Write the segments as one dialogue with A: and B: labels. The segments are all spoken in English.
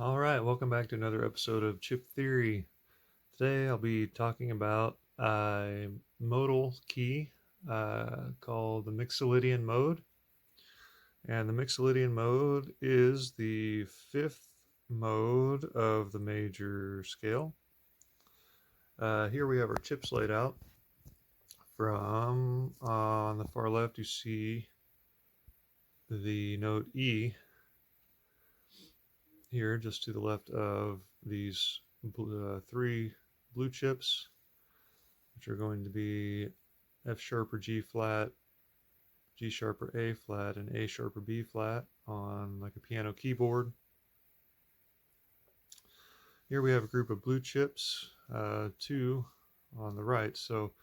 A: All right, welcome back to another episode of Chip Theory. Today I'll be talking about a modal key called the Mixolydian mode. And the Mixolydian mode is the fifth mode of the major scale. Here we have our chips laid out. From on the far left, you see the note E here, just to the left of these three blue chips, which are going to be F sharp or G flat, G sharp or A flat, and A sharp or B flat on like a piano keyboard. Here we have a group of blue chips, two on the right. So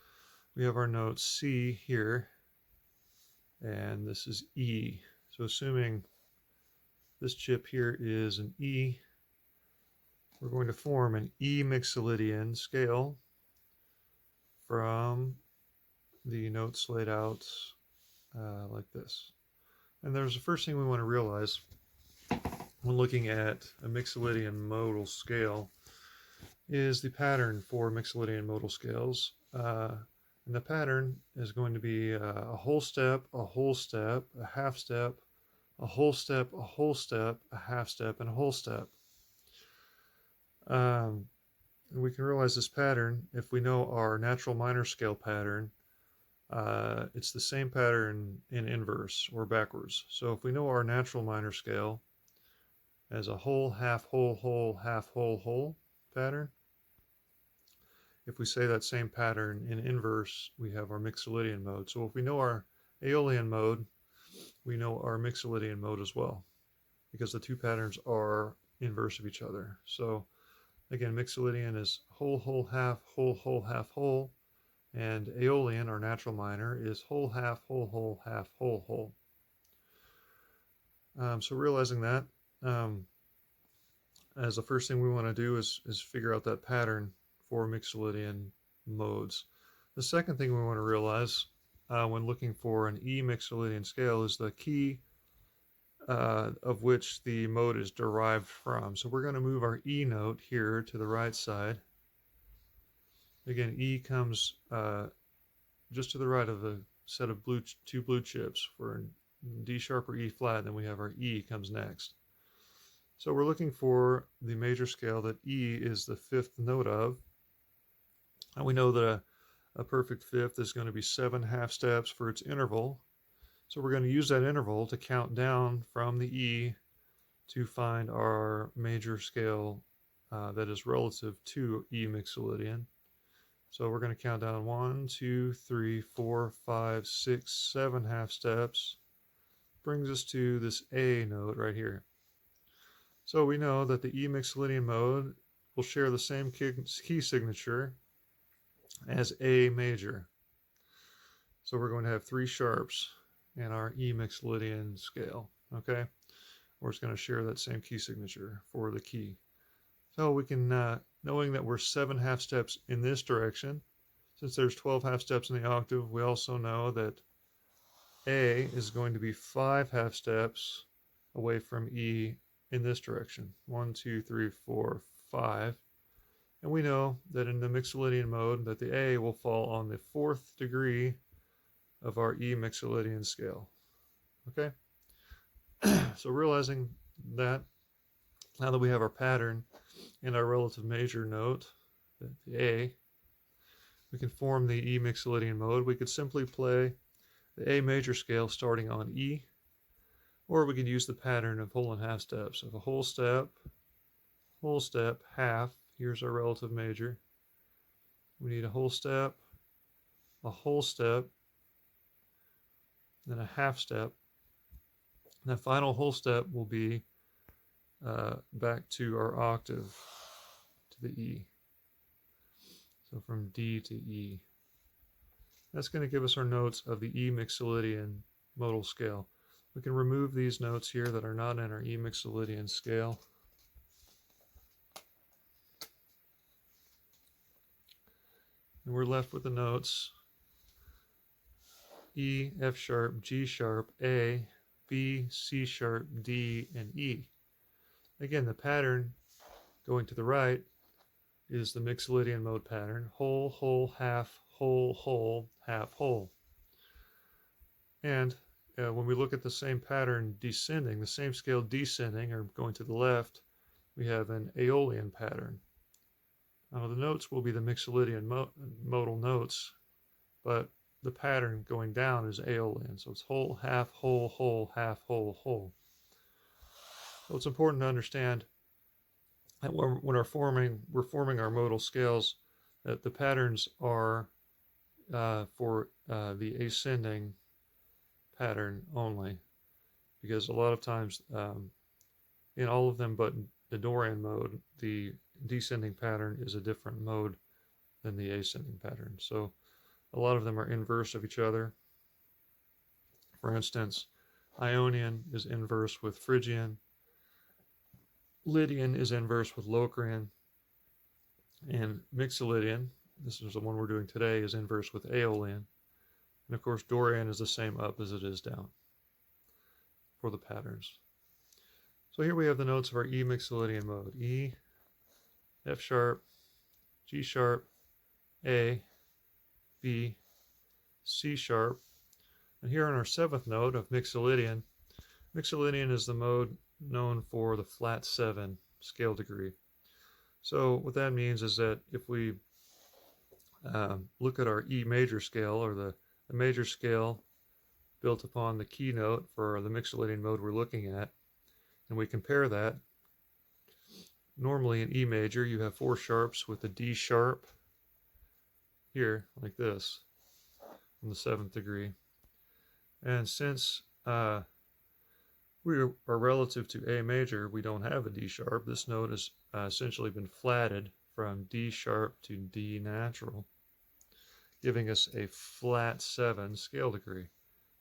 A: we have our note C here, and this is E. So assuming this chip here is an E, we're going to form an E Mixolydian scale from the notes laid out like this. And there's the first thing we want to realize when looking at a Mixolydian modal scale is the pattern for Mixolydian modal scales. And the pattern is going to be a whole step, a whole step, a half step, a whole step, a whole step, a half step, and a whole step. And we can realize this pattern if we know our natural minor scale pattern. It's the same pattern in inverse or backwards. So if we know our natural minor scale as a whole, half, whole, half, whole pattern, if we say that same pattern in inverse, we have our Mixolydian mode. So if we know our Aeolian mode, we know our Mixolydian mode as well, because the two patterns are inverse of each other. So again, Mixolydian is whole, half, half, whole. And Aeolian, our natural minor, is whole, half, half, whole. So realizing that, as the first thing we want to do is figure out that pattern for Mixolydian modes. The second thing we want to realize when looking for an E Mixolydian scale is the key of which the mode is derived from. So we're going to move our E note here to the right side. Again, E comes just to the right of the set of two blue chips. For D sharp or E flat, then we have our E comes next. So we're looking for the major scale that E is the fifth note of. And we know that a perfect fifth is going to be 7 half steps for its interval. So we're going to use that interval to count down from the E to find our major scale that is relative to E Mixolydian. So we're going to count down 1, 2, 3, 4, 5, 6, 7 half steps. Brings us to this A note right here. So we know that the E Mixolydian mode will share the same key signature as A major. So we're going to have 3 sharps in our E Mixolydian scale. Okay, we're just going to share that same key signature for the key. So we can, knowing that we're 7 half steps in this direction, since there's 12 half steps in the octave, we also know that A is going to be 5 half steps away from E in this direction. 1, 2, 3, 4, 5. And we know that in the Mixolydian mode that the A will fall on the 4th degree of our E Mixolydian scale. Okay? So realizing that, now that we have our pattern and our relative major note, the A, we can form the E Mixolydian mode. We could simply play the A major scale starting on E, or we could use the pattern of whole and half steps. Of a whole step, half. Here's our relative major. We need a whole step, then a half step. And that final whole step will be back to our octave, to the E. So from D to E. That's going to give us our notes of the E Mixolydian modal scale. We can remove these notes here that are not in our E Mixolydian scale. And we're left with the notes E, F sharp, G sharp, A, B, C sharp, D, and E. Again, the pattern going to the right is the Mixolydian mode pattern: whole, whole, half, whole, whole, half, whole. And when we look at the same pattern descending, the same scale descending or going to the left, we have an Aeolian pattern. Now the notes will be the Mixolydian modal notes, but the pattern going down is Aeolian. So it's whole, half, whole, half, whole. So it's important to understand that when we're forming our modal scales, that the patterns are for the ascending pattern only, because a lot of times in all of them but the Dorian mode, the descending pattern is a different mode than the ascending pattern. So a lot of them are inverse of each other. For instance, Ionian is inverse with Phrygian, Lydian is inverse with Locrian, and Mixolydian, this is the one we're doing today, is inverse with Aeolian. And of course, Dorian is the same up as it is down for the patterns. So here we have the notes of our E Mixolydian mode: E, F sharp, G sharp, A, B, C sharp. And here on our seventh note of Mixolydian, Mixolydian is the mode known for the flat 7 scale degree. So what that means is that if we look at our E major scale, or the major scale built upon the keynote for the Mixolydian mode we're looking at, and we compare that, normally in E major you have 4 sharps with a D sharp here, like this, on the 7th degree. And since we are relative to A major, we don't have a D sharp. This note has essentially been flatted from D sharp to D natural, giving us a flat 7 scale degree,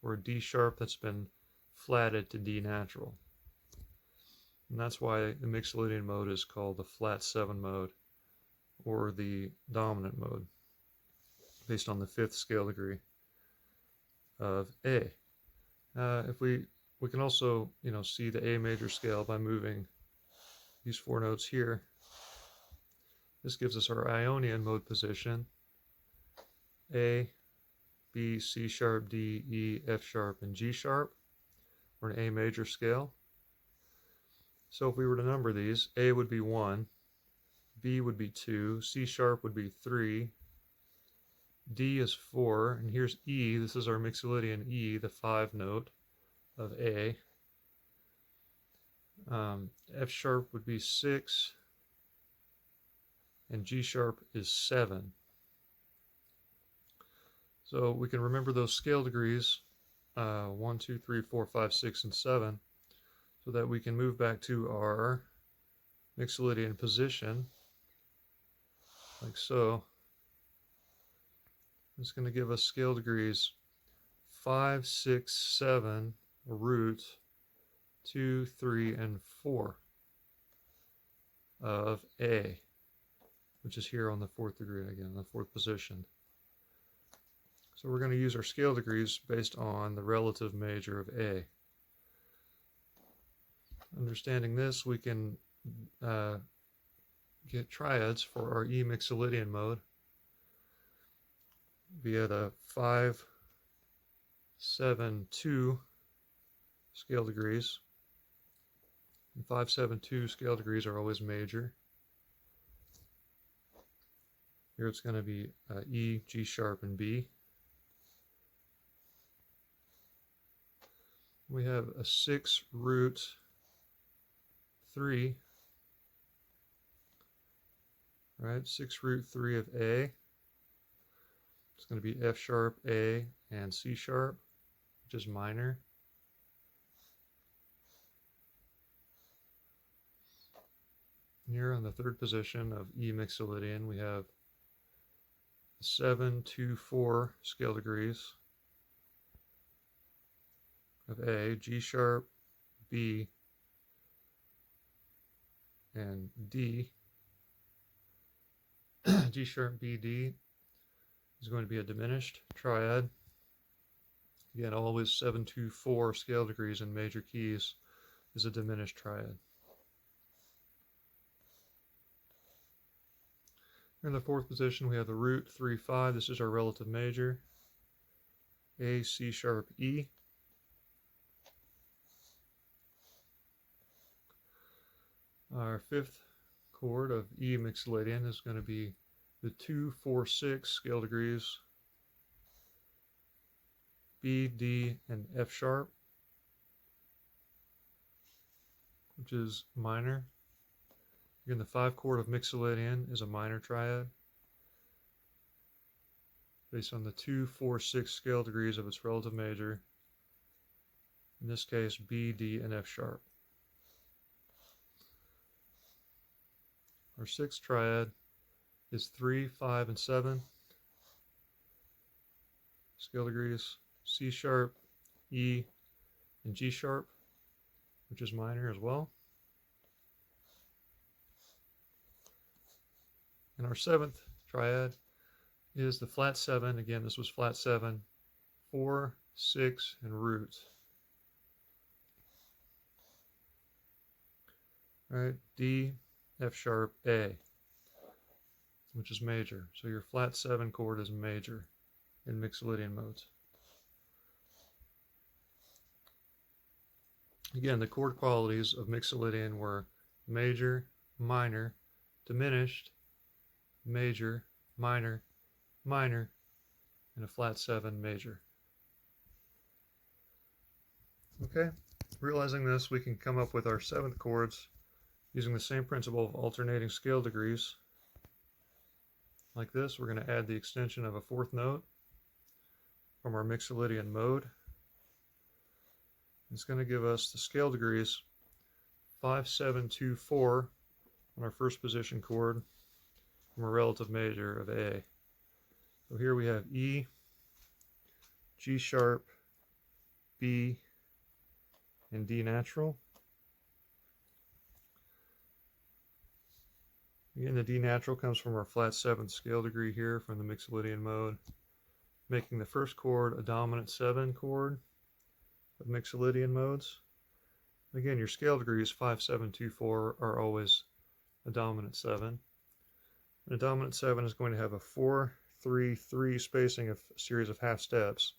A: or a D sharp that's been flatted to D natural. And that's why the Mixolydian mode is called the flat 7 mode, or the dominant mode, based on the 5th scale degree of A. If we can also, see the A major scale by moving these 4 notes here. This gives us our Ionian mode position: A, B, C sharp, D, E, F sharp, and G sharp, or an A major scale. So if we were to number these, A would be 1, B would be 2, C sharp would be 3, D is 4, and here's E. This is our Mixolydian E, the 5 note of A. F sharp would be 6, and G sharp is 7. So we can remember those scale degrees, 1, 2, 3, 4, 5, 6, and 7, so that we can move back to our Mixolydian position, like so. It's going to give us scale degrees 5, 6, 7, root 2, 3, and 4 of A, which is here on the 4th degree again, the 4th position. So we're going to use our scale degrees based on the relative major of A. Understanding this, we can get triads for our E Mixolydian mode via the 5, 7, 2 scale degrees. And 5, 7, 2 scale degrees are always major. Here it's going to be E, G sharp, and B. We have a 6 root 3, right? 6 root 3 of A. It's going to be F sharp, A, and C sharp, which is minor. Here on the 3rd position of E Mixolydian, we have 7, 2, 4 scale degrees of A, G sharp, B, and D. G sharp, B, D is going to be a diminished triad. Again, always 7, 2, 4 scale degrees in major keys is a diminished triad. In the fourth position, we have the root 3-5. This is our relative major. A, C sharp, E. Our fifth chord of E Mixolydian is going to be the 2-4-6 scale degrees, B, D, and F sharp, which is minor. Again, the 5 chord of Mixolydian is a minor triad based on the 2-4-6 scale degrees of its relative major, in this case B, D, and F sharp. Our sixth triad is 3, 5, and 7 scale degrees, C sharp, E, and G sharp, which is minor as well. And our seventh triad is the flat 7. Again, this was flat 7, 4, 6, and root. All right, D, F sharp, A, which is major. So your flat 7 chord is major in Mixolydian modes. Again, the chord qualities of Mixolydian were major, minor, diminished, major, minor, minor, and a flat 7 major. Okay, realizing this, we can come up with our 7th chords using the same principle of alternating scale degrees. Like this, we're going to add the extension of a 4th note from our Mixolydian mode. It's going to give us the scale degrees 5, 7, 2, 4 on our first position chord from a relative major of A. So here we have E, G sharp, B, and D natural. Again, the D natural comes from our flat 7th scale degree here from the Mixolydian mode, making the first chord a dominant 7 chord of Mixolydian modes. Again, your scale degrees 5, 7, 2, 4 are always a dominant 7. And a dominant 7 is going to have a 4, 3, 3 spacing of a series of half steps.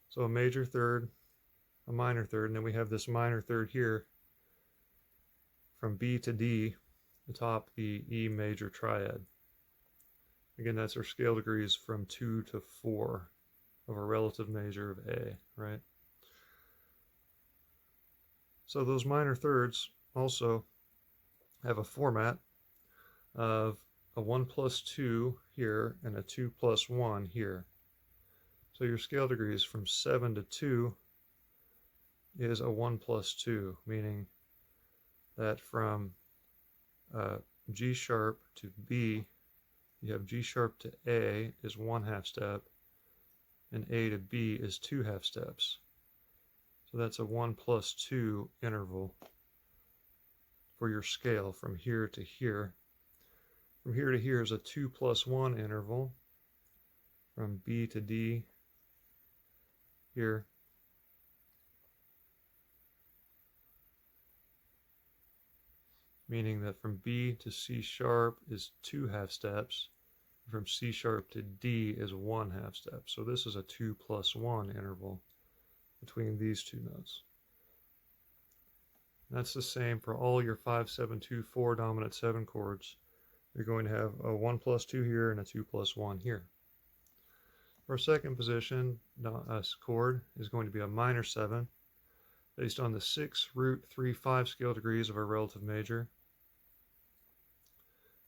A: So a major third, a minor third, and then we have this minor third here from B to D atop the E major triad. Again, that's our scale degrees from 2 to 4 of a relative major of A, right? So those minor thirds also have a format of a 1 plus 2 here and a 2 plus 1 here. So your scale degrees from 7 to 2 is a 1 plus 2, meaning that from G sharp to B, you have G sharp to A is 1 half step, and A to B is 2 half steps. So that's a 1 plus 2 interval for your scale from here to here. From here to here is a 2 plus 1 interval from B to D here. Meaning that from B to C sharp is 2 half steps. From C sharp to D is 1 half step. So this is a 2 plus 1 interval between these two notes. That's the same for all your 5, 7, 2, 4 dominant 7 chords. You're going to have a 1 plus 2 here and a 2 plus 1 here. Our second position chord is going to be a minor 7 based on the 6 root 3, 5 scale degrees of our relative major.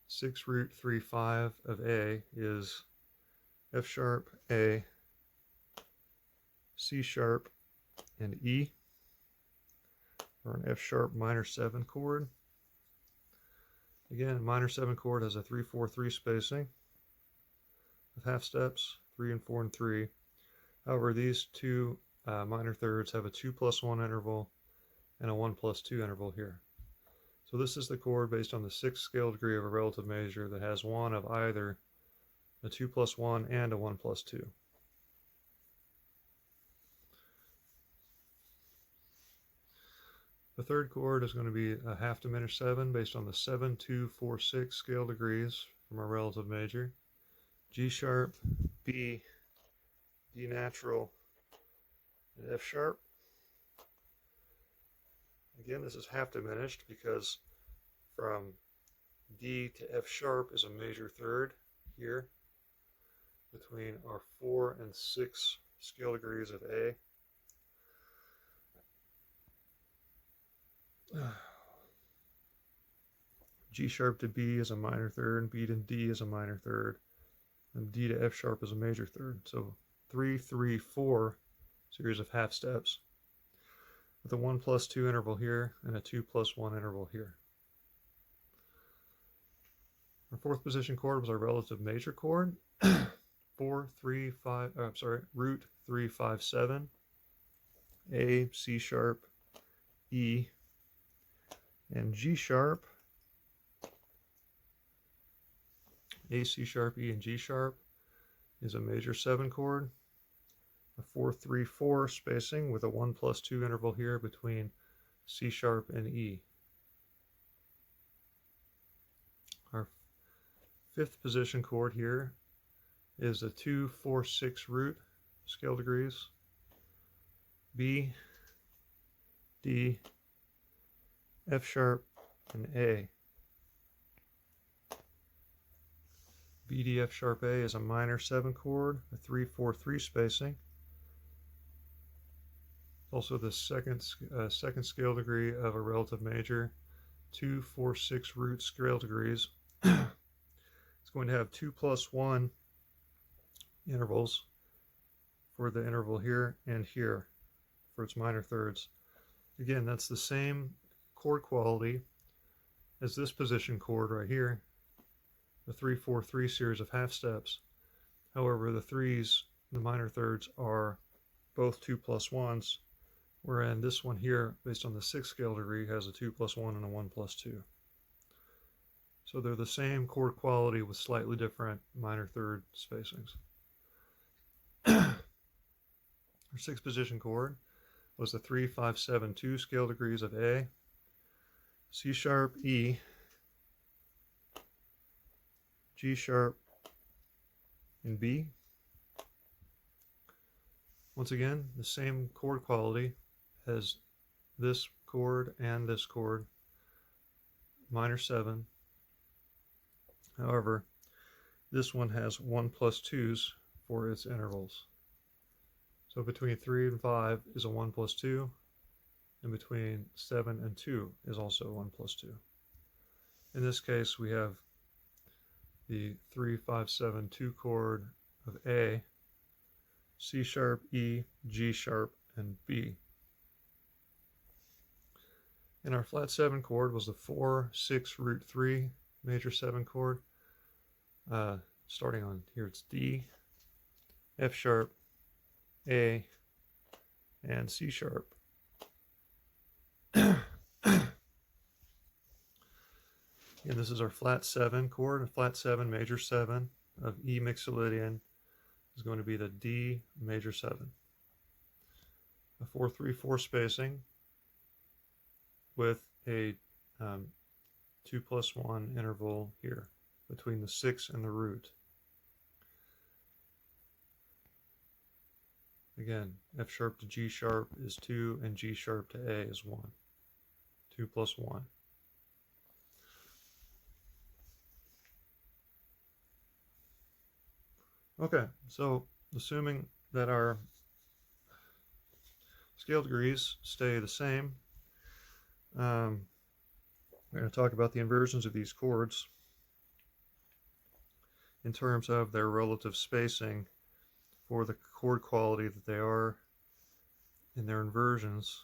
A: 6 root 3, 5 of A is F sharp, A, C sharp, and E, or an F sharp minor 7 chord. Again, minor 7 chord has a 3, 4, 3 spacing with half steps, 3 and 4 and 3. However, these two minor thirds have a 2 plus 1 interval and a 1 plus 2 interval here. So this is the chord based on the 6th scale degree of a relative major that has one of either a 2 plus 1 and a 1 plus 2. The third chord is going to be a half diminished 7 based on the 7, 2, 4, 6 scale degrees from our relative major. G sharp, B, D natural, and F sharp. Again, this is half diminished because from D to F sharp is a major third here between our 4 and 6 scale degrees of A. G sharp to B is a minor third, B to D is a minor third, and D to F sharp is a major third. So 3, 3, 4 series of half steps with a 1 plus 2 interval here and a 2 plus 1 interval here. Our fourth position chord was our relative major chord. 4, 3, 5, root 3, 5, 7, A, C sharp, E, and G sharp. A, C sharp, E, and G sharp is a major 7 chord, a 4, 3, 4 spacing with a 1 plus 2 interval here between C sharp and E. Our fifth position chord here is a 2, 4, 6 root scale degrees, B, D, F sharp, and A. B, D, F sharp, A is a minor 7 chord, a 3, 4, 3 spacing. Also the second scale degree of a relative major, 2, 4, 6 root scale degrees. It's going to have 2 plus 1 intervals for the interval here and here for its minor thirds. Again, that's the same chord quality as this position chord right here, the 3, 4, 3 series of half steps. However, the threes, the minor thirds, are both 2 plus 1s, wherein this one here, based on the 6th scale degree, has a 2 plus 1 and a 1 plus 2. So they're the same chord quality with slightly different minor third spacings. Our 6th position chord was the 3, 5, 7, 2 scale degrees of A, C sharp, E, G sharp, and B. Once again, the same chord quality as this chord and this chord, minor 7. However, this one has 1 plus 2s for its intervals. So between 3 and 5 is a 1 plus 2, and between 7 and 2 is also 1 plus 2. In this case, we have the 3, 5, 7, 2 chord of A, C sharp, E, G sharp, and B. And our flat 7 chord was the 4, 6, root 3 major 7 chord. Starting on here, it's D, F sharp, A, and C sharp. And this is our flat 7 chord, a flat 7 major 7 of E Mixolydian is going to be the D major 7. A 4, 3, 4 spacing with a 2 plus 1 interval here between the 6 and the root. Again, F sharp to G sharp is 2 and G sharp to A is 1. 2 plus 1. Okay, so assuming that our scale degrees stay the same, we're going to talk about the inversions of these chords in terms of their relative spacing for the chord quality that they are in their inversions.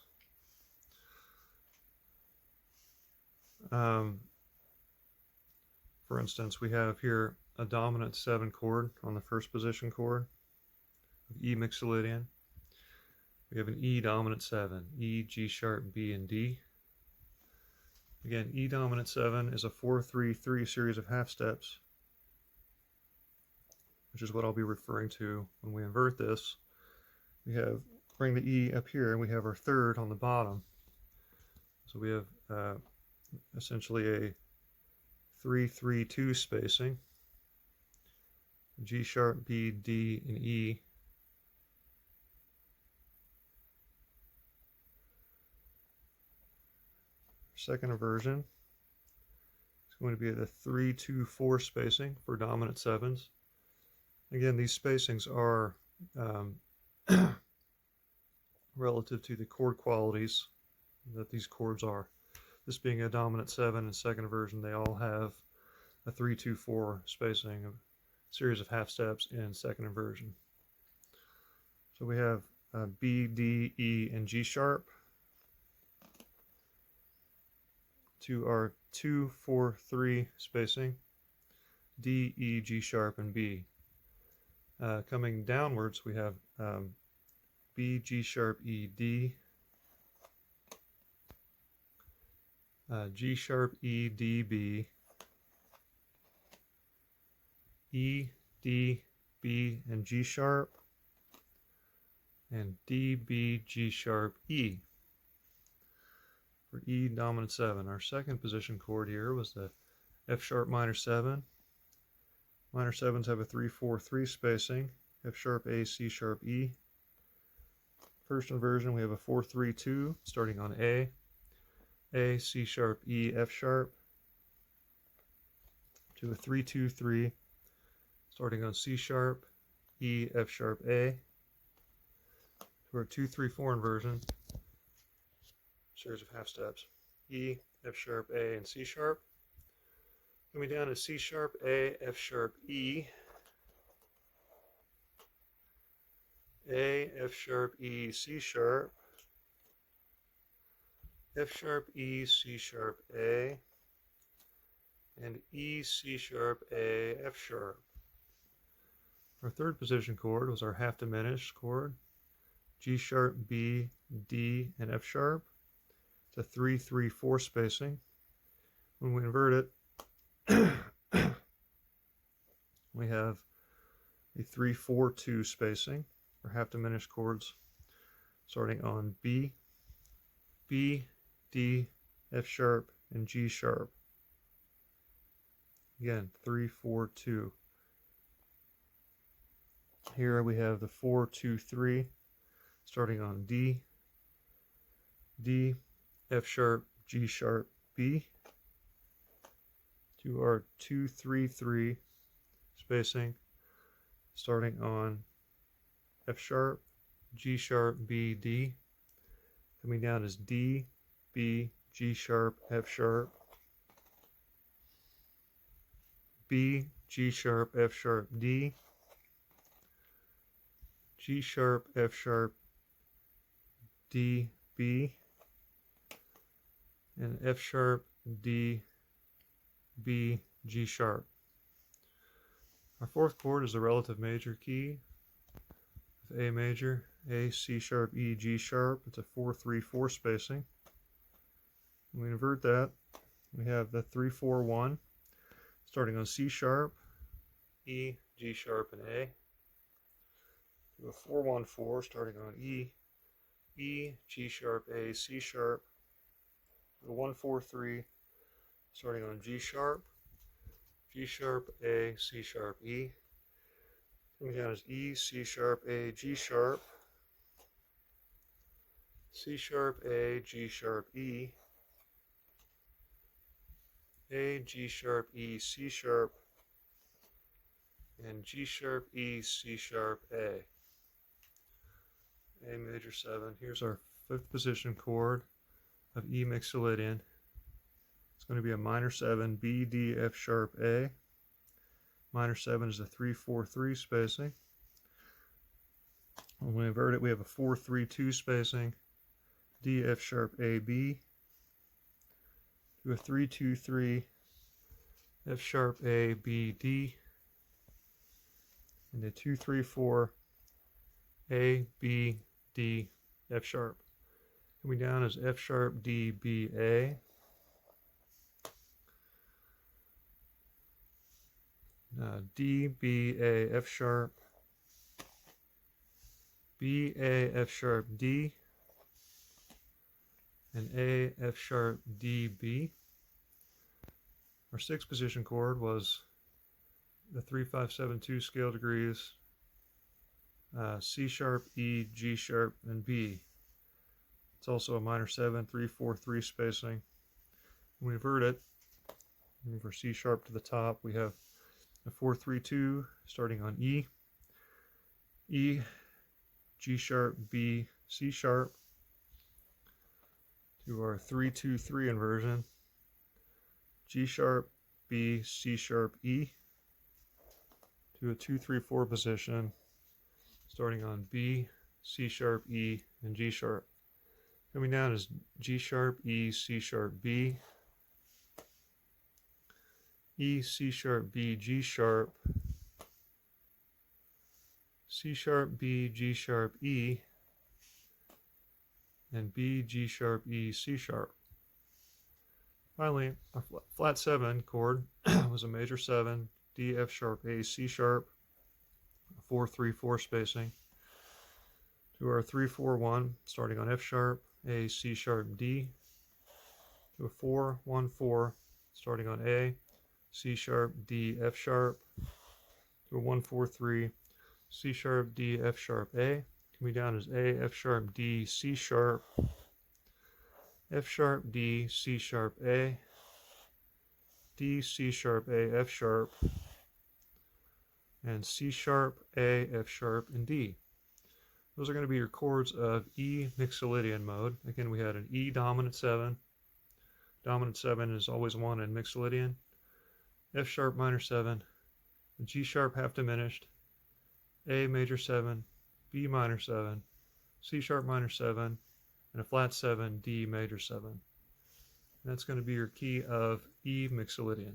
A: For instance, we have here a dominant 7 chord on the first position chord of E Mixolydian. We have an E dominant 7, E, G sharp, B, and D. Again, E dominant 7 is a 4, 3, 3 series of half steps, which is what I'll be referring to when we invert this. We have, bring the E up here, and we have our third on the bottom. So we have essentially a 3, 3, 2 spacing G sharp, B, D, and E. Second inversion is going to be at a 3-2-4 spacing for dominant sevens. Again, these spacings are relative to the chord qualities that these chords are. This being a dominant 7 and second inversion, they all have a 3-2-4 spacing, a series of half steps in second inversion. So we have B, D, E, and G sharp to our 2-4-3 spacing, D, E, G sharp, and B. Coming downwards, we have B, G sharp, E, D, G sharp, E, D, B, E, D, B, and G sharp, and D, B, G sharp, E. For E dominant 7. Our second position chord here was the F sharp minor 7. Minor 7s have a 3-4-3 spacing, F sharp, A, C sharp, E. First inversion, we have a 4-3-2 starting on A, C sharp, E, F sharp, to a 3-2-3 starting on C sharp, E, F sharp, A, to our 2-3-4 inversion, series of half steps, E, F sharp, A, and C sharp. Coming down to C sharp, A, F sharp, E, A, F sharp, E, C sharp, F sharp, E, C sharp, A, and E, C sharp, A, F sharp. Our third position chord was our half diminished chord, G sharp, B, D, and F sharp. It's a 3-3-4 spacing. When we invert it, we have a 3-4-2 spacing for half diminished chords starting on B, B, D, F sharp, and G sharp. Again, 3-4-2. Here we have the 4-2-3 starting on D, D, F sharp, G sharp, B, to our 2-3-3 spacing starting on F sharp, G sharp, B, D. Coming down is D, B, G sharp, F sharp, B, G sharp, F sharp, D, G sharp, F sharp, D, B, and F sharp, D, B, G sharp. Our fourth chord is the relative major key of A major, A, C sharp, E, G sharp. It's a 4-3-4 spacing. When we invert that, we have the 3-4-1 starting on C sharp, E, G sharp, and A. To a 4-1-4 starting on E, E, G sharp, A, C sharp. To a 1-4-3 starting on G sharp, A, C sharp, E. Coming down is E, C sharp, A, G sharp, C sharp, A, G sharp, E, A, G sharp, E, C sharp, and G sharp, E, C sharp, A. A major 7. Here's our fifth position chord of E Mixolydian. It's going to be a minor 7, B, D, F sharp, A. Minor 7 is a 3-4-3 spacing. When we invert it, we have a 4-3-2 spacing, D, F sharp, A, B. To a 3-2-3, F sharp, A, B, D. And a 2-3-4, A, B, D, F sharp. Coming down is F sharp, D, B, A. D, B, A, F sharp, B, A, F sharp, D, and A, F sharp, D, B. Our sixth position chord was the 3-5-7-2 scale degrees, C sharp, E, G sharp, and B. It's also a minor 7, 3-4-3 spacing. When we invert it, move our C sharp to the top, we have a 4-3-2 starting on E, E, G sharp, B, C sharp, to our 3-2-3 inversion, G sharp, B, C sharp, E, to a 2-3-4 position, starting on B, C sharp, E, and G sharp. Coming down is G sharp, E, C sharp, B, E, C sharp, B, G sharp, C sharp, B, G sharp, E, and B, G sharp, E, C sharp. Finally, our flat 7 chord was a major 7, D, F sharp, A, C sharp, 4-3-4 spacing, to our 3-4-1 starting on F sharp, A, C sharp, D, to a 4-1-4 starting on A, C sharp, D, F sharp, to a 1-4-3, C sharp, D, F sharp, A. Coming down is A, F sharp, D, C sharp, F sharp, D, C sharp, A, D, C sharp, A, F sharp, and C sharp, A, F sharp, and D. Those are going to be your chords of E Mixolydian mode. Again, we had an E dominant 7. Dominant 7 is always 1 in Mixolydian. F sharp minor 7, G sharp half diminished, A major 7, B minor 7, C sharp minor 7, and a flat 7, D major 7. That's going to be your key of E Mixolydian.